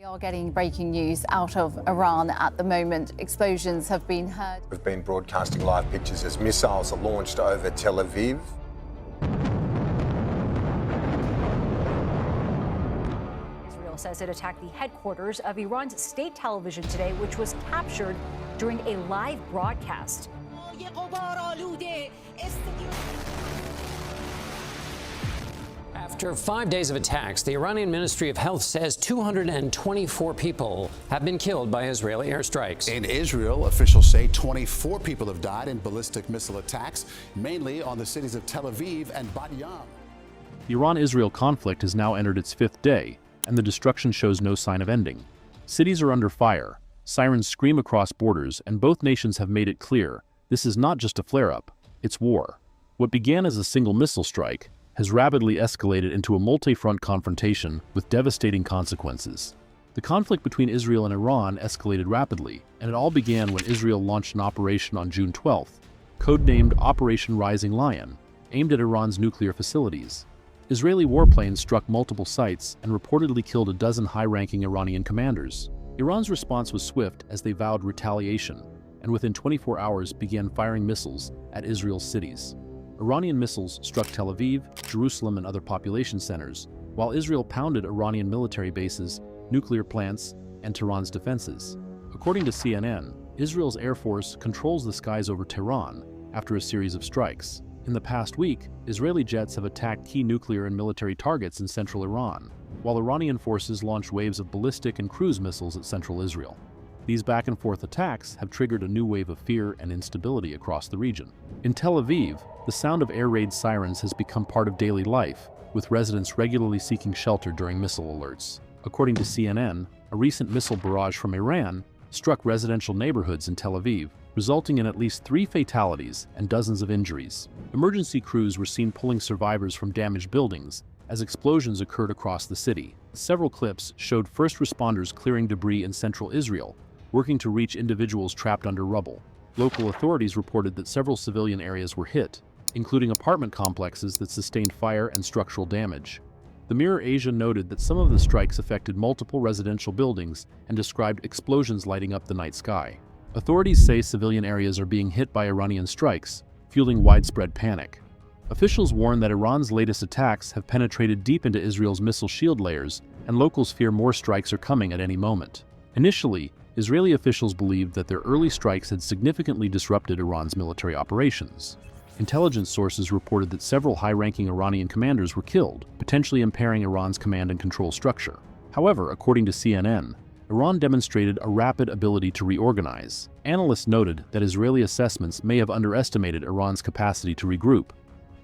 We are getting breaking news out of Iran at the moment. Explosions have been heard. We've been broadcasting live pictures as missiles are launched over Tel Aviv. Israel says it attacked the headquarters of Iran's state television today, which was captured during a live broadcast. After 5 days of attacks, the Iranian Ministry of Health says 224 people have been killed by Israeli airstrikes. In Israel, officials say 24 people have died in ballistic missile attacks, mainly on the cities of Tel Aviv and Bat Yam. The Iran-Israel conflict has now entered its fifth day, and the destruction shows no sign of ending. Cities are under fire, sirens scream across borders, and both nations have made it clear this is not just a flare-up, it's war. What began as a single missile strike has rapidly escalated into a multi-front confrontation with devastating consequences. The conflict between Israel and Iran escalated rapidly, and it all began when Israel launched an operation on June 12th, codenamed Operation Rising Lion, aimed at Iran's nuclear facilities. Israeli warplanes struck multiple sites and reportedly killed a dozen high-ranking Iranian commanders. Iran's response was swift as they vowed retaliation, and within 24 hours began firing missiles at Israel's cities. Iranian missiles struck Tel Aviv, Jerusalem, and other population centers, while Israel pounded Iranian military bases, nuclear plants, and Tehran's defenses. According to CNN, Israel's Air Force controls the skies over Tehran after a series of strikes. In the past week, Israeli jets have attacked key nuclear and military targets in central Iran, while Iranian forces launched waves of ballistic and cruise missiles at central Israel. These back-and-forth attacks have triggered a new wave of fear and instability across the region. In Tel Aviv, the sound of air raid sirens has become part of daily life, with residents regularly seeking shelter during missile alerts. According to CNN, a recent missile barrage from Iran struck residential neighborhoods in Tel Aviv, resulting in at least 3 fatalities and dozens of injuries. Emergency crews were seen pulling survivors from damaged buildings as explosions occurred across the city. Several clips showed first responders clearing debris in central Israel, working to reach individuals trapped under rubble. Local authorities reported that several civilian areas were hit, including apartment complexes that sustained fire and structural damage. The Mirror Asia noted that some of the strikes affected multiple residential buildings and described explosions lighting up the night sky. Authorities say civilian areas are being hit by Iranian strikes, fueling widespread panic. Officials warn that Iran's latest attacks have penetrated deep into Israel's missile shield layers, and locals fear more strikes are coming at any moment. Initially, Israeli officials believed that their early strikes had significantly disrupted Iran's military operations. Intelligence sources reported that several high-ranking Iranian commanders were killed, potentially impairing Iran's command and control structure. However, according to CNN, Iran demonstrated a rapid ability to reorganize. Analysts noted that Israeli assessments may have underestimated Iran's capacity to regroup.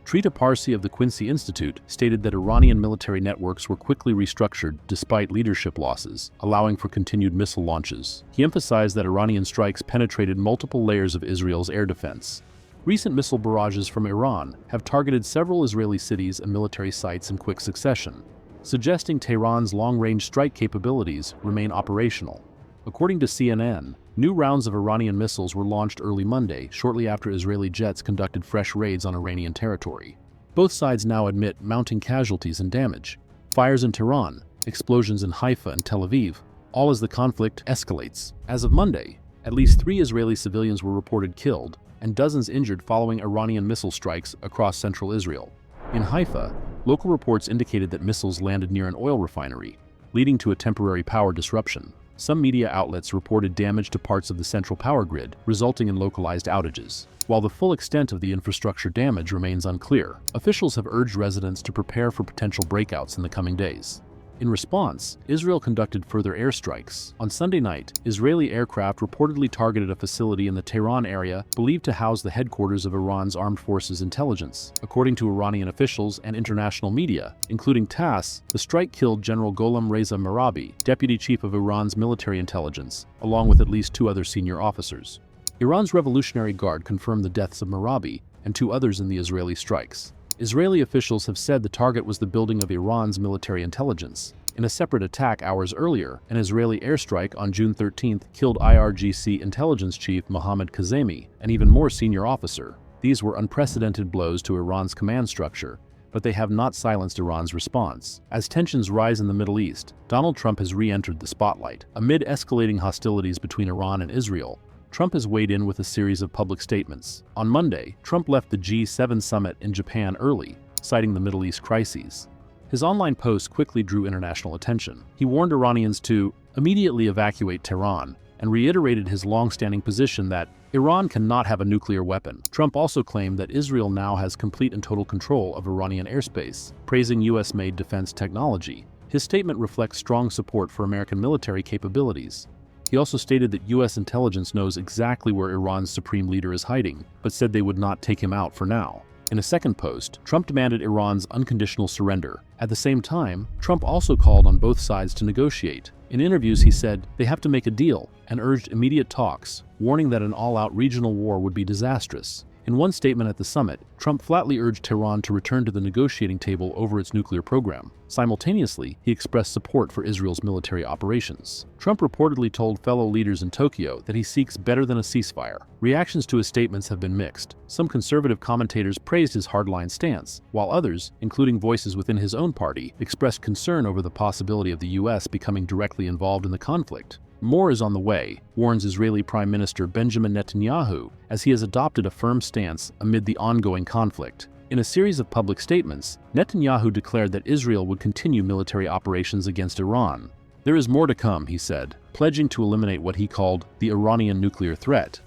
Trita Parsi of the Quincy Institute stated that Iranian military networks were quickly restructured despite leadership losses, allowing for continued missile launches. He emphasized that Iranian strikes penetrated multiple layers of Israel's air defense. Recent missile barrages from Iran have targeted several Israeli cities and military sites in quick succession, suggesting Tehran's long-range strike capabilities remain operational. According to CNN, new rounds of Iranian missiles were launched early Monday, shortly after Israeli jets conducted fresh raids on Iranian territory. Both sides now admit mounting casualties and damage. Fires in Tehran, explosions in Haifa and Tel Aviv, all as the conflict escalates. As of Monday, at least 3 Israeli civilians were reported killed and dozens injured following Iranian missile strikes across central Israel. In Haifa, local reports indicated that missiles landed near an oil refinery, leading to a temporary power disruption. Some media outlets reported damage to parts of the central power grid, resulting in localized outages. While the full extent of the infrastructure damage remains unclear, officials have urged residents to prepare for potential breakouts in the coming days. In response, Israel conducted further airstrikes. On Sunday night, Israeli aircraft reportedly targeted a facility in the Tehran area believed to house the headquarters of Iran's armed forces intelligence. According to Iranian officials and international media, including TASS, the strike killed General Gholam Reza Merabi, deputy chief of Iran's military intelligence, along with at least 2 other senior officers. Iran's Revolutionary Guard confirmed the deaths of Merabi and 2 others in the Israeli strikes. Israeli officials have said the target was the building of Iran's military intelligence. In a separate attack hours earlier, an Israeli airstrike on June 13th killed IRGC intelligence chief Mohammad Kazemi, an even more senior officer. These were unprecedented blows to Iran's command structure, but they have not silenced Iran's response. As tensions rise in the Middle East, Donald Trump has re-entered the spotlight. Amid escalating hostilities between Iran and Israel, Trump has weighed in with a series of public statements. On Monday, Trump left the G7 summit in Japan early, citing the Middle East crises. His online post quickly drew international attention. He warned Iranians to immediately evacuate Tehran and reiterated his long-standing position that Iran cannot have a nuclear weapon. Trump also claimed that Israel now has complete and total control of Iranian airspace, praising U.S.-made defense technology. His statement reflects strong support for American military capabilities. He also stated that U.S. intelligence knows exactly where Iran's supreme leader is hiding, but said they would not take him out for now. In a second post, Trump demanded Iran's unconditional surrender. At the same time, Trump also called on both sides to negotiate. In interviews, he said they have to make a deal and urged immediate talks, warning that an all-out regional war would be disastrous. In one statement at the summit, Trump flatly urged Tehran to return to the negotiating table over its nuclear program. Simultaneously, he expressed support for Israel's military operations. Trump reportedly told fellow leaders in Tokyo that he seeks better than a ceasefire. Reactions to his statements have been mixed. Some conservative commentators praised his hardline stance, while others, including voices within his own party, expressed concern over the possibility of the U.S. becoming directly involved in the conflict. More is on the way, warns Israeli Prime Minister Benjamin Netanyahu, as he has adopted a firm stance amid the ongoing conflict. In a series of public statements, Netanyahu declared that Israel would continue military operations against Iran. There is more to come, he said, pledging to eliminate what he called the Iranian nuclear threat.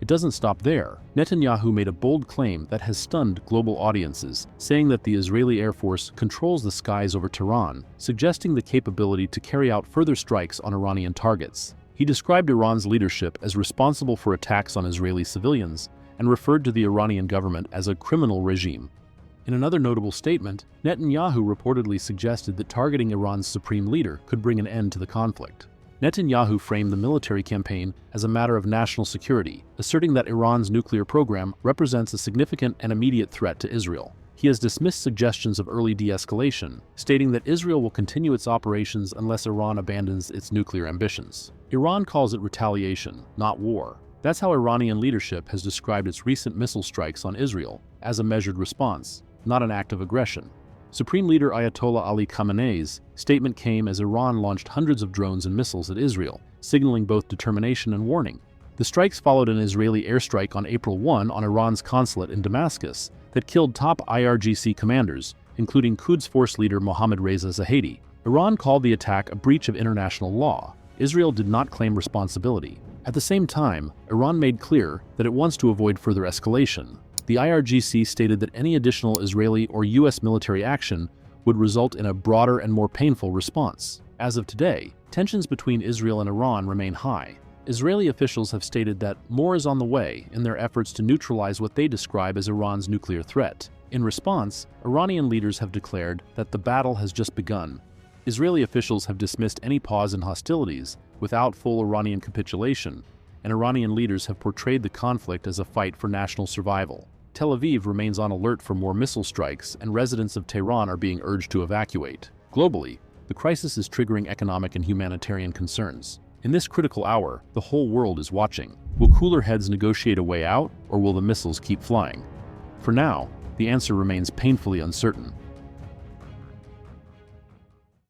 It doesn't stop there. Netanyahu made a bold claim that has stunned global audiences, saying that the Israeli Air Force controls the skies over Tehran, suggesting the capability to carry out further strikes on Iranian targets. He described Iran's leadership as responsible for attacks on Israeli civilians and referred to the Iranian government as a criminal regime. In another notable statement, Netanyahu reportedly suggested that targeting Iran's supreme leader could bring an end to the conflict. Netanyahu framed the military campaign as a matter of national security, asserting that Iran's nuclear program represents a significant and immediate threat to Israel. He has dismissed suggestions of early de-escalation, stating that Israel will continue its operations unless Iran abandons its nuclear ambitions. Iran calls it retaliation, not war. That's how Iranian leadership has described its recent missile strikes on Israel, as a measured response, not an act of aggression. Supreme Leader Ayatollah Ali Khamenei's statement came as Iran launched hundreds of drones and missiles at Israel, signaling both determination and warning. The strikes followed an Israeli airstrike on April 1 on Iran's consulate in Damascus that killed top IRGC commanders, including Quds Force leader Mohammad Reza Zahedi. Iran called the attack a breach of international law. Israel did not claim responsibility. At the same time, Iran made clear that it wants to avoid further escalation. The IRGC stated that any additional Israeli or U.S. military action would result in a broader and more painful response. As of today, tensions between Israel and Iran remain high. Israeli officials have stated that more is on the way in their efforts to neutralize what they describe as Iran's nuclear threat. In response, Iranian leaders have declared that the battle has just begun. Israeli officials have dismissed any pause in hostilities without full Iranian capitulation, and Iranian leaders have portrayed the conflict as a fight for national survival. Tel Aviv remains on alert for more missile strikes, and residents of Tehran are being urged to evacuate. Globally, the crisis is triggering economic and humanitarian concerns. In this critical hour, the whole world is watching. Will cooler heads negotiate a way out, or will the missiles keep flying? For now, the answer remains painfully uncertain.